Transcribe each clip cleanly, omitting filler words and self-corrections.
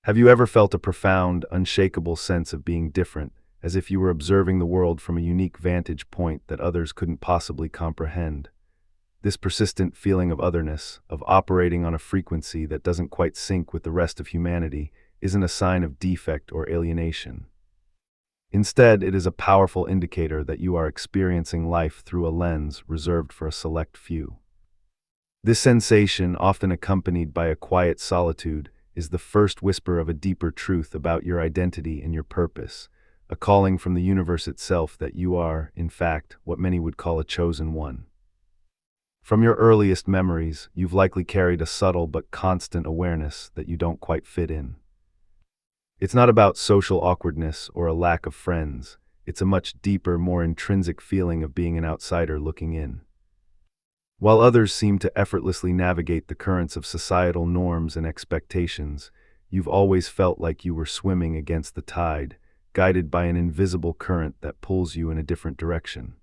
Have you ever felt a profound, unshakable sense of being different, as if you were observing the world from a unique vantage point that others couldn't possibly comprehend? This persistent feeling of otherness, of operating on a frequency that doesn't quite sync with the rest of humanity, isn't a sign of defect or alienation. Instead, it is a powerful indicator that you are experiencing life through a lens reserved for a select few. This sensation, often accompanied by a quiet solitude, is the first whisper of a deeper truth about your identity and your purpose, a calling from the universe itself that you are, in fact, what many would call a chosen one. From your earliest memories, you've likely carried a subtle but constant awareness that you don't quite fit in. It's not about social awkwardness or a lack of friends. It's a much deeper, more intrinsic feeling of being an outsider looking in. While others seem to effortlessly navigate the currents of societal norms and expectations, you've always felt like you were swimming against the tide, guided by an invisible current that pulls you in a different direction.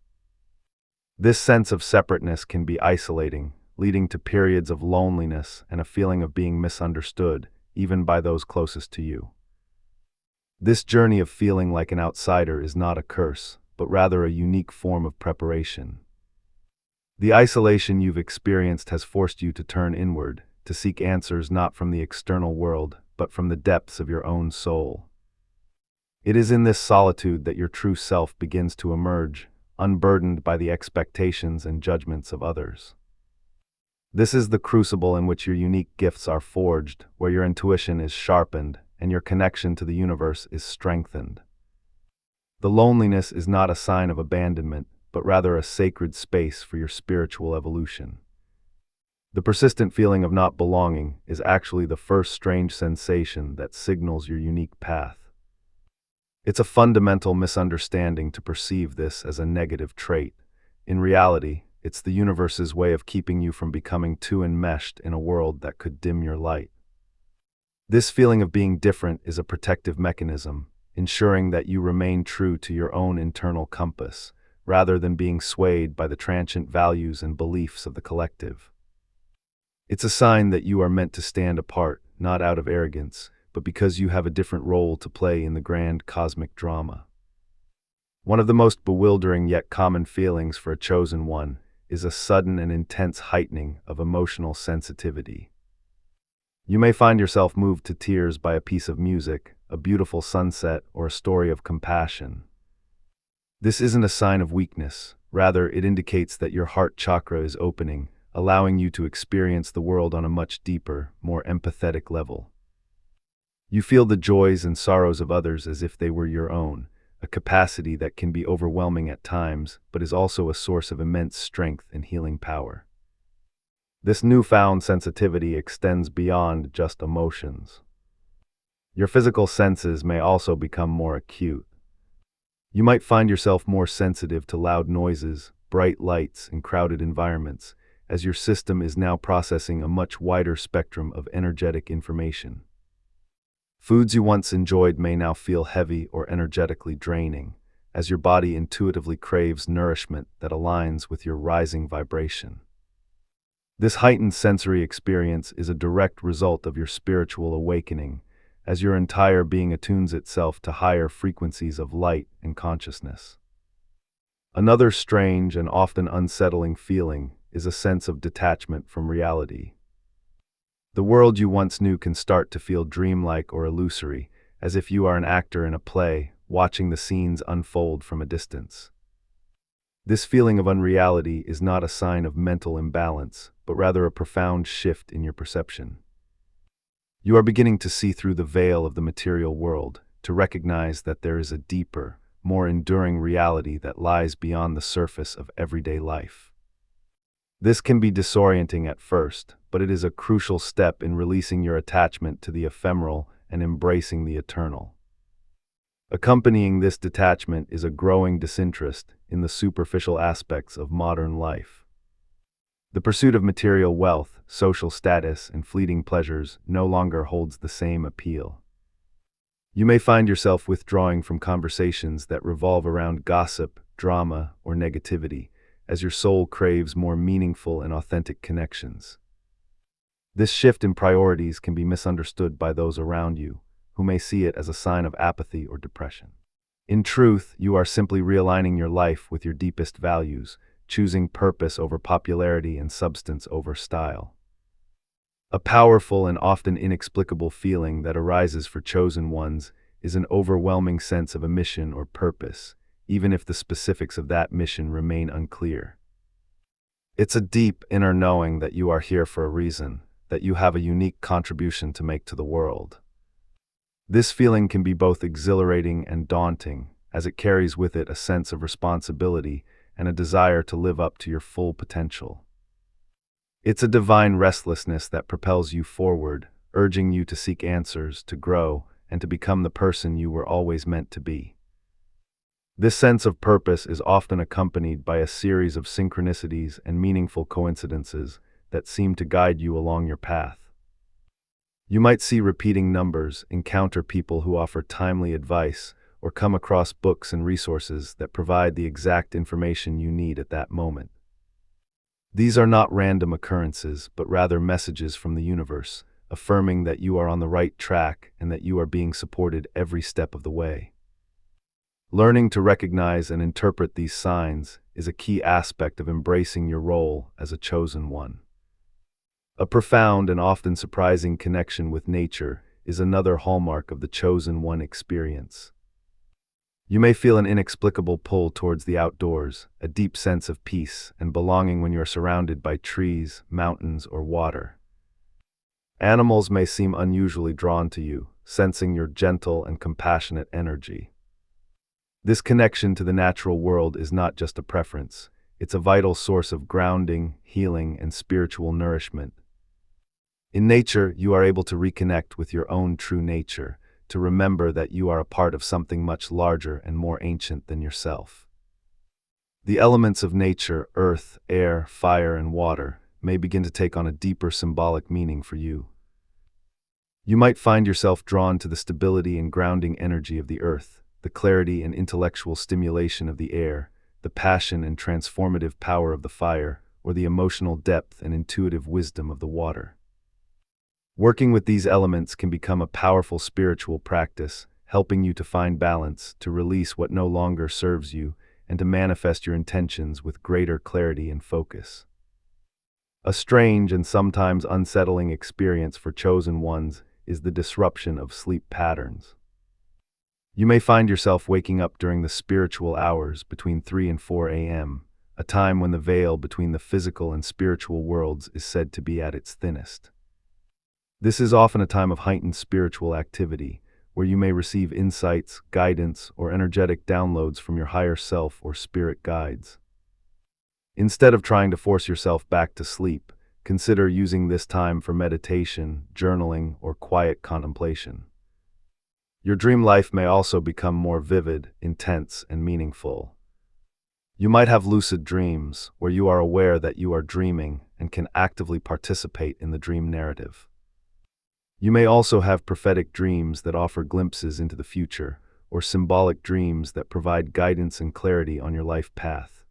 This sense of separateness can be isolating, leading to periods of loneliness and a feeling of being misunderstood, even by those closest to you. This journey of feeling like an outsider is not a curse, but rather a unique form of preparation. The isolation you've experienced has forced you to turn inward, to seek answers not from the external world, but from the depths of your own soul. It is in this solitude that your true self begins to emerge, unburdened by the expectations and judgments of others. This is the crucible in which your unique gifts are forged, where your intuition is sharpened and your connection to the universe is strengthened. The loneliness is not a sign of abandonment, but rather a sacred space for your spiritual evolution. The persistent feeling of not belonging is actually the first strange sensation that signals your unique path. It's a fundamental misunderstanding to perceive this as a negative trait. In reality, it's the universe's way of keeping you from becoming too enmeshed in a world that could dim your light. This feeling of being different is a protective mechanism, ensuring that you remain true to your own internal compass, rather than being swayed by the transient values and beliefs of the collective. It's a sign that you are meant to stand apart, not out of arrogance, but because you have a different role to play in the grand cosmic drama. One of the most bewildering yet common feelings for a chosen one is a sudden and intense heightening of emotional sensitivity. You may find yourself moved to tears by a piece of music, a beautiful sunset, or a story of compassion. This isn't a sign of weakness. Rather, it indicates that your heart chakra is opening, allowing you to experience the world on a much deeper, more empathetic level. You feel the joys and sorrows of others as if they were your own, a capacity that can be overwhelming at times, but is also a source of immense strength and healing power. This newfound sensitivity extends beyond just emotions. Your physical senses may also become more acute. You might find yourself more sensitive to loud noises, bright lights, and crowded environments, as your system is now processing a much wider spectrum of energetic information. Foods you once enjoyed may now feel heavy or energetically draining, as your body intuitively craves nourishment that aligns with your rising vibration. This heightened sensory experience is a direct result of your spiritual awakening, as your entire being attunes itself to higher frequencies of light and consciousness. Another strange and often unsettling feeling is a sense of detachment from reality. The world you once knew can start to feel dreamlike or illusory, as if you are an actor in a play, watching the scenes unfold from a distance. This feeling of unreality is not a sign of mental imbalance, but rather a profound shift in your perception. You are beginning to see through the veil of the material world, to recognize that there is a deeper, more enduring reality that lies beyond the surface of everyday life. This can be disorienting at first, but it is a crucial step in releasing your attachment to the ephemeral and embracing the eternal. Accompanying this detachment is a growing disinterest in the superficial aspects of modern life. The pursuit of material wealth, social status, and fleeting pleasures no longer holds the same appeal. You may find yourself withdrawing from conversations that revolve around gossip, drama, or negativity, as your soul craves more meaningful and authentic connections. This shift in priorities can be misunderstood by those around you, who may see it as a sign of apathy or depression. In truth, you are simply realigning your life with your deepest values, choosing purpose over popularity and substance over style. A powerful and often inexplicable feeling that arises for chosen ones is an overwhelming sense of a mission or purpose, even if the specifics of that mission remain unclear. It's a deep inner knowing that you are here for a reason, that you have a unique contribution to make to the world. This feeling can be both exhilarating and daunting, as it carries with it a sense of responsibility and a desire to live up to your full potential. It's a divine restlessness that propels you forward, urging you to seek answers, to grow, and to become the person you were always meant to be. This sense of purpose is often accompanied by a series of synchronicities and meaningful coincidences that seem to guide you along your path. You might see repeating numbers, encounter people who offer timely advice, or come across books and resources that provide the exact information you need at that moment. These are not random occurrences, but rather messages from the universe, affirming that you are on the right track and that you are being supported every step of the way. Learning to recognize and interpret these signs is a key aspect of embracing your role as a chosen one. A profound and often surprising connection with nature is another hallmark of the chosen one experience. You may feel an inexplicable pull towards the outdoors, a deep sense of peace and belonging when you are surrounded by trees, mountains, or water. Animals may seem unusually drawn to you, sensing your gentle and compassionate energy. This connection to the natural world is not just a preference, it's a vital source of grounding, healing, and spiritual nourishment. In nature, you are able to reconnect with your own true nature, to remember that you are a part of something much larger and more ancient than yourself. The elements of nature, earth, air, fire, and water, may begin to take on a deeper symbolic meaning for you. You might find yourself drawn to the stability and grounding energy of the earth, the clarity and intellectual stimulation of the air, the passion and transformative power of the fire, or the emotional depth and intuitive wisdom of the water. Working with these elements can become a powerful spiritual practice, helping you to find balance, to release what no longer serves you, and to manifest your intentions with greater clarity and focus. A strange and sometimes unsettling experience for chosen ones is the disruption of sleep patterns. You may find yourself waking up during the spiritual hours between 3 and 4 a.m., a time when the veil between the physical and spiritual worlds is said to be at its thinnest. This is often a time of heightened spiritual activity, where you may receive insights, guidance, or energetic downloads from your higher self or spirit guides. Instead of trying to force yourself back to sleep, consider using this time for meditation, journaling, or quiet contemplation. Your dream life may also become more vivid, intense, and meaningful. You might have lucid dreams, where you are aware that you are dreaming and can actively participate in the dream narrative. You may also have prophetic dreams that offer glimpses into the future, or symbolic dreams that provide guidance and clarity on your life path.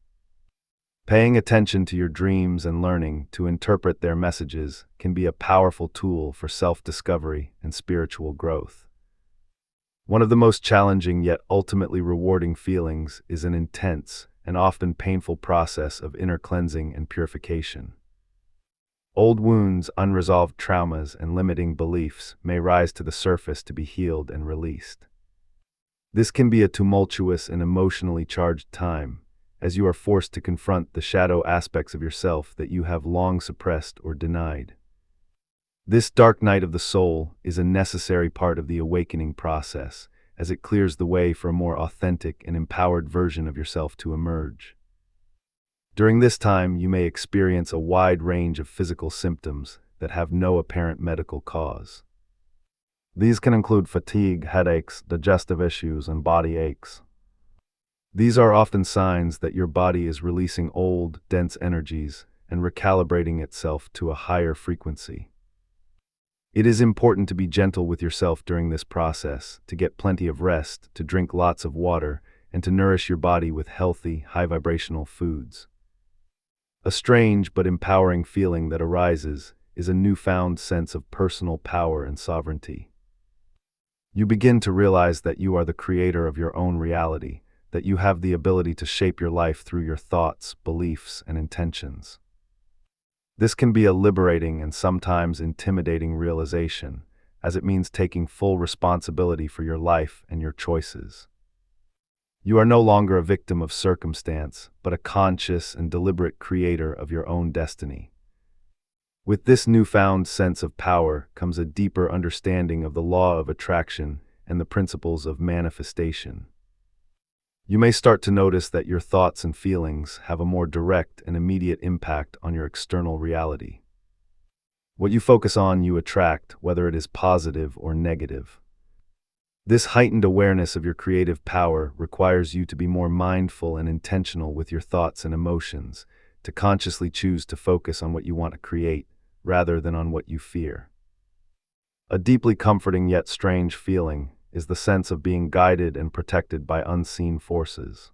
Paying attention to your dreams and learning to interpret their messages can be a powerful tool for self-discovery and spiritual growth. One of the most challenging yet ultimately rewarding feelings is an intense and often painful process of inner cleansing and purification. Old wounds, unresolved traumas, and limiting beliefs may rise to the surface to be healed and released. This can be a tumultuous and emotionally charged time, as you are forced to confront the shadow aspects of yourself that you have long suppressed or denied. This dark night of the soul is a necessary part of the awakening process, as it clears the way for a more authentic and empowered version of yourself to emerge. During this time, you may experience a wide range of physical symptoms that have no apparent medical cause. These can include fatigue, headaches, digestive issues, and body aches. These are often signs that your body is releasing old, dense energies and recalibrating itself to a higher frequency. It is important to be gentle with yourself during this process, to get plenty of rest, to drink lots of water, and to nourish your body with healthy, high-vibrational foods. A strange but empowering feeling that arises is a newfound sense of personal power and sovereignty. You begin to realize that you are the creator of your own reality, that you have the ability to shape your life through your thoughts, beliefs, and intentions. This can be a liberating and sometimes intimidating realization, as it means taking full responsibility for your life and your choices. You are no longer a victim of circumstance, but a conscious and deliberate creator of your own destiny. With this newfound sense of power comes a deeper understanding of the law of attraction and the principles of manifestation. You may start to notice that your thoughts and feelings have a more direct and immediate impact on your external reality. What you focus on, you attract, whether it is positive or negative. This heightened awareness of your creative power requires you to be more mindful and intentional with your thoughts and emotions, to consciously choose to focus on what you want to create, rather than on what you fear. A deeply comforting yet strange feeling is the sense of being guided and protected by unseen forces.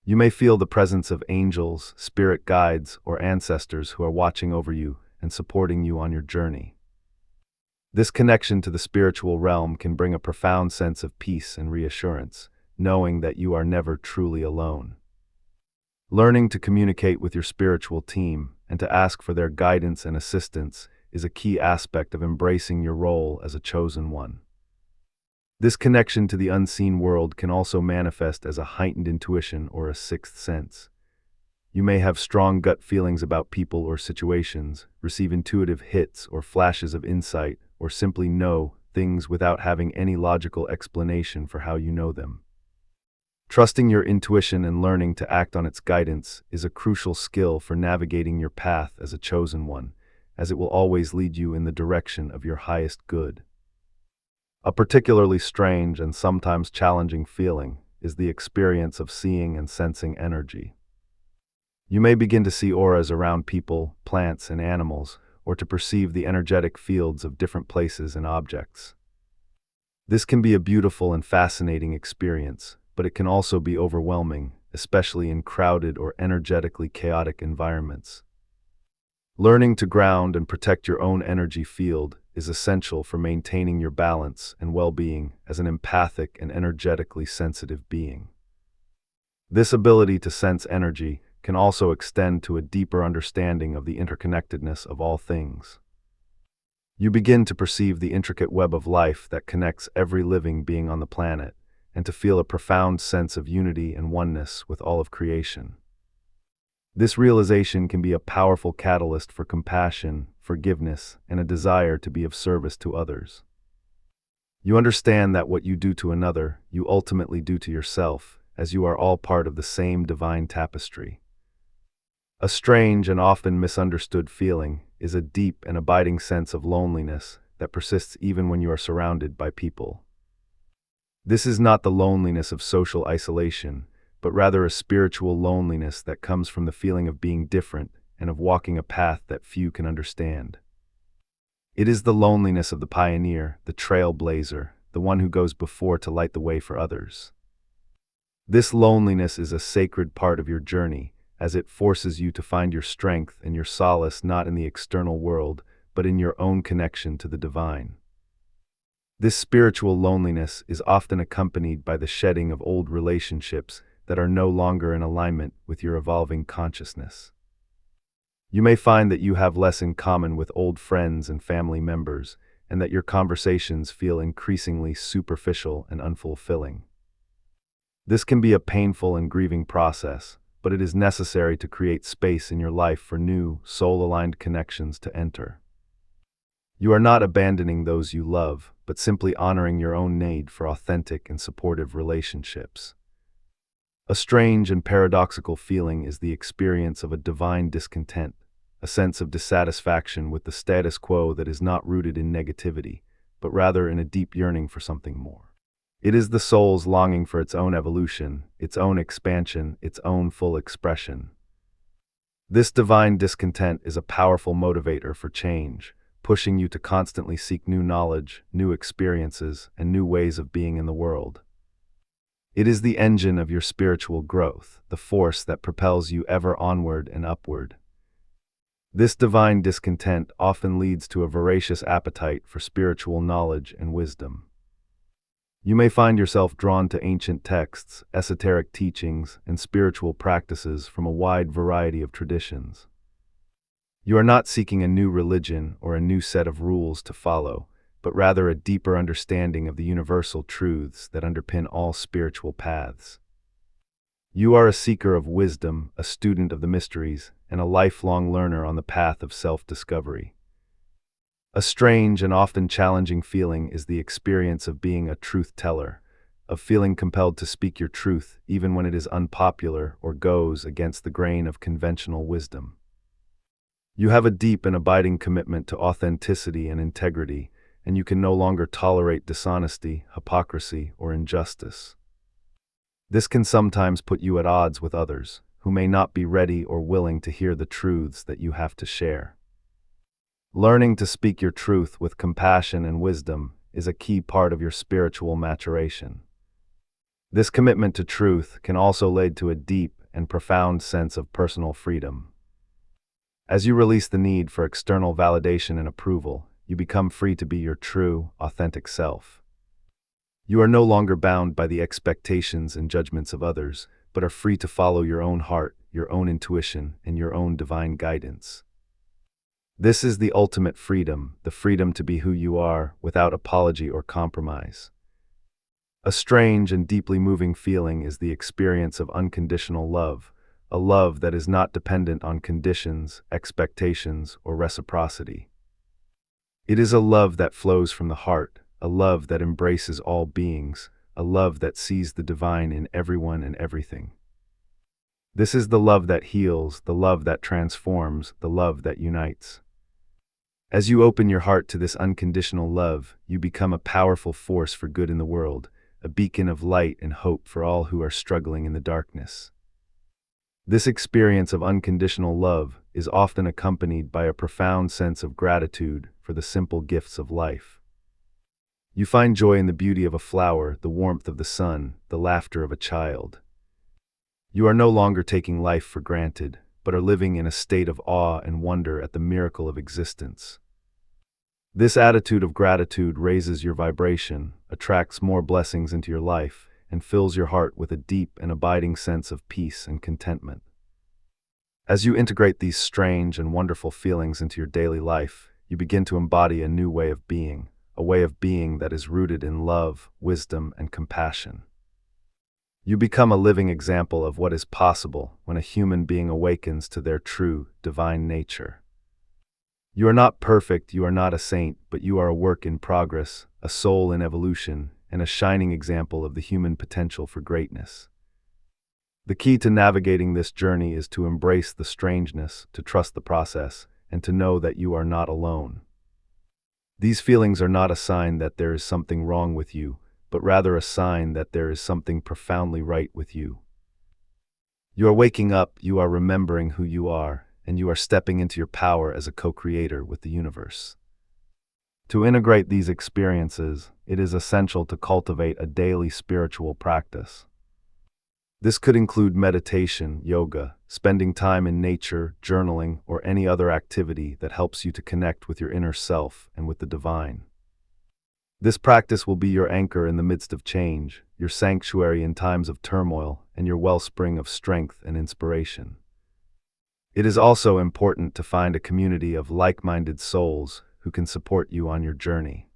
You may feel the presence of angels, spirit guides, or ancestors who are watching over you and supporting you on your journey. This connection to the spiritual realm can bring a profound sense of peace and reassurance, knowing that you are never truly alone. Learning to communicate with your spiritual team and to ask for their guidance and assistance is a key aspect of embracing your role as a chosen one. This connection to the unseen world can also manifest as a heightened intuition or a sixth sense. You may have strong gut feelings about people or situations, receive intuitive hits or flashes of insight, or simply know things without having any logical explanation for how you know them. Trusting your intuition and learning to act on its guidance is a crucial skill for navigating your path as a chosen one, as it will always lead you in the direction of your highest good. A particularly strange and sometimes challenging feeling is the experience of seeing and sensing energy. You may begin to see auras around people, plants, and animals, or to perceive the energetic fields of different places and objects. This can be a beautiful and fascinating experience, but it can also be overwhelming, especially in crowded or energetically chaotic environments. Learning to ground and protect your own energy field is essential for maintaining your balance and well-being as an empathic and energetically sensitive being. This ability to sense energy can also extend to a deeper understanding of the interconnectedness of all things. You begin to perceive the intricate web of life that connects every living being on the planet, and to feel a profound sense of unity and oneness with all of creation. This realization can be a powerful catalyst for compassion, forgiveness, and a desire to be of service to others. You understand that what you do to another, you ultimately do to yourself, as you are all part of the same divine tapestry. A strange and often misunderstood feeling is a deep and abiding sense of loneliness that persists even when you are surrounded by people. This is not the loneliness of social isolation, but rather a spiritual loneliness that comes from the feeling of being different and of walking a path that few can understand. It is the loneliness of the pioneer, the trailblazer, the one who goes before to light the way for others. This loneliness is a sacred part of your journey, as it forces you to find your strength and your solace not in the external world, but in your own connection to the divine. This spiritual loneliness is often accompanied by the shedding of old relationships that are no longer in alignment with your evolving consciousness. You may find that you have less in common with old friends and family members, and that your conversations feel increasingly superficial and unfulfilling. This can be a painful and grieving process, but it is necessary to create space in your life for new, soul-aligned connections to enter. You are not abandoning those you love, but simply honoring your own need for authentic and supportive relationships. A strange and paradoxical feeling is the experience of a divine discontent, a sense of dissatisfaction with the status quo that is not rooted in negativity, but rather in a deep yearning for something more. It is the soul's longing for its own evolution, its own expansion, its own full expression. This divine discontent is a powerful motivator for change, pushing you to constantly seek new knowledge, new experiences, and new ways of being in the world. It is the engine of your spiritual growth, the force that propels you ever onward and upward. This divine discontent often leads to a voracious appetite for spiritual knowledge and wisdom. You may find yourself drawn to ancient texts, esoteric teachings, and spiritual practices from a wide variety of traditions. You are not seeking a new religion or a new set of rules to follow, but rather a deeper understanding of the universal truths that underpin all spiritual paths. You are a seeker of wisdom, a student of the mysteries, and a lifelong learner on the path of self-discovery. A strange and often challenging feeling is the experience of being a truth teller, of feeling compelled to speak your truth even when it is unpopular or goes against the grain of conventional wisdom. You have a deep and abiding commitment to authenticity and integrity, and you can no longer tolerate dishonesty, hypocrisy, or injustice. This can sometimes put you at odds with others, who may not be ready or willing to hear the truths that you have to share. Learning to speak your truth with compassion and wisdom is a key part of your spiritual maturation. This commitment to truth can also lead to a deep and profound sense of personal freedom. As you release the need for external validation and approval, you become free to be your true, authentic self. You are no longer bound by the expectations and judgments of others, but are free to follow your own heart, your own intuition, and your own divine guidance. This is the ultimate freedom, the freedom to be who you are without apology or compromise. A strange and deeply moving feeling is the experience of unconditional love, a love that is not dependent on conditions, expectations, or reciprocity. It is a love that flows from the heart, a love that embraces all beings, a love that sees the divine in everyone and everything. This is the love that heals, the love that transforms, the love that unites. As you open your heart to this unconditional love, you become a powerful force for good in the world, a beacon of light and hope for all who are struggling in the darkness. This experience of unconditional love is often accompanied by a profound sense of gratitude for the simple gifts of life. You find joy in the beauty of a flower, the warmth of the sun, the laughter of a child. You are no longer taking life for granted, but are living in a state of awe and wonder at the miracle of existence. This attitude of gratitude raises your vibration, attracts more blessings into your life, and fills your heart with a deep and abiding sense of peace and contentment. As you integrate these strange and wonderful feelings into your daily life, you begin to embody a new way of being, a way of being that is rooted in love, wisdom, and compassion. You become a living example of what is possible when a human being awakens to their true, divine nature. You are not perfect, you are not a saint, but you are a work in progress, a soul in evolution, and a shining example of the human potential for greatness. The key to navigating this journey is to embrace the strangeness, to trust the process, and to know that you are not alone. These feelings are not a sign that there is something wrong with you, but rather a sign that there is something profoundly right with you. You are waking up, you are remembering who you are, and you are stepping into your power as a co-creator with the universe. To integrate these experiences, it is essential to cultivate a daily spiritual practice. This could include meditation, yoga, spending time in nature, journaling, or any other activity that helps you to connect with your inner self and with the divine. This practice will be your anchor in the midst of change, your sanctuary in times of turmoil, and your wellspring of strength and inspiration. It is also important to find a community of like-minded souls who can support you on your journey.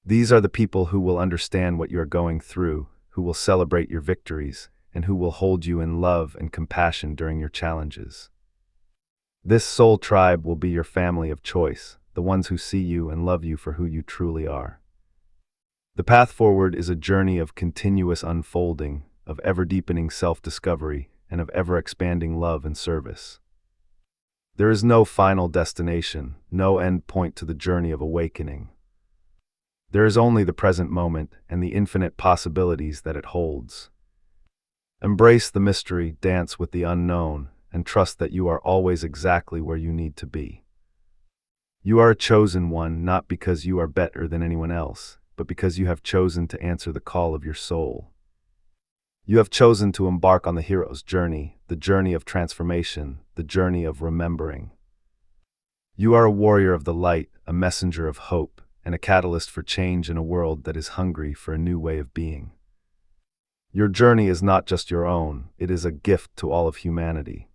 These are the people who will understand what you are going through, who will celebrate your victories, and who will hold you in love and compassion during your challenges. This soul tribe will be your family of choice, the ones who see you and love you for who you truly are. The path forward is a journey of continuous unfolding, of ever-deepening self-discovery, and of ever-expanding love and service. There is no final destination, no end point to the journey of awakening. There is only the present moment and the infinite possibilities that it holds. Embrace the mystery, dance with the unknown, and trust that you are always exactly where you need to be. You are a chosen one not because you are better than anyone else, but because you have chosen to answer the call of your soul. You have chosen to embark on the hero's journey, the journey of transformation, the journey of remembering. You are a warrior of the light, a messenger of hope, and a catalyst for change in a world that is hungry for a new way of being. Your journey is not just your own, it is a gift to all of humanity.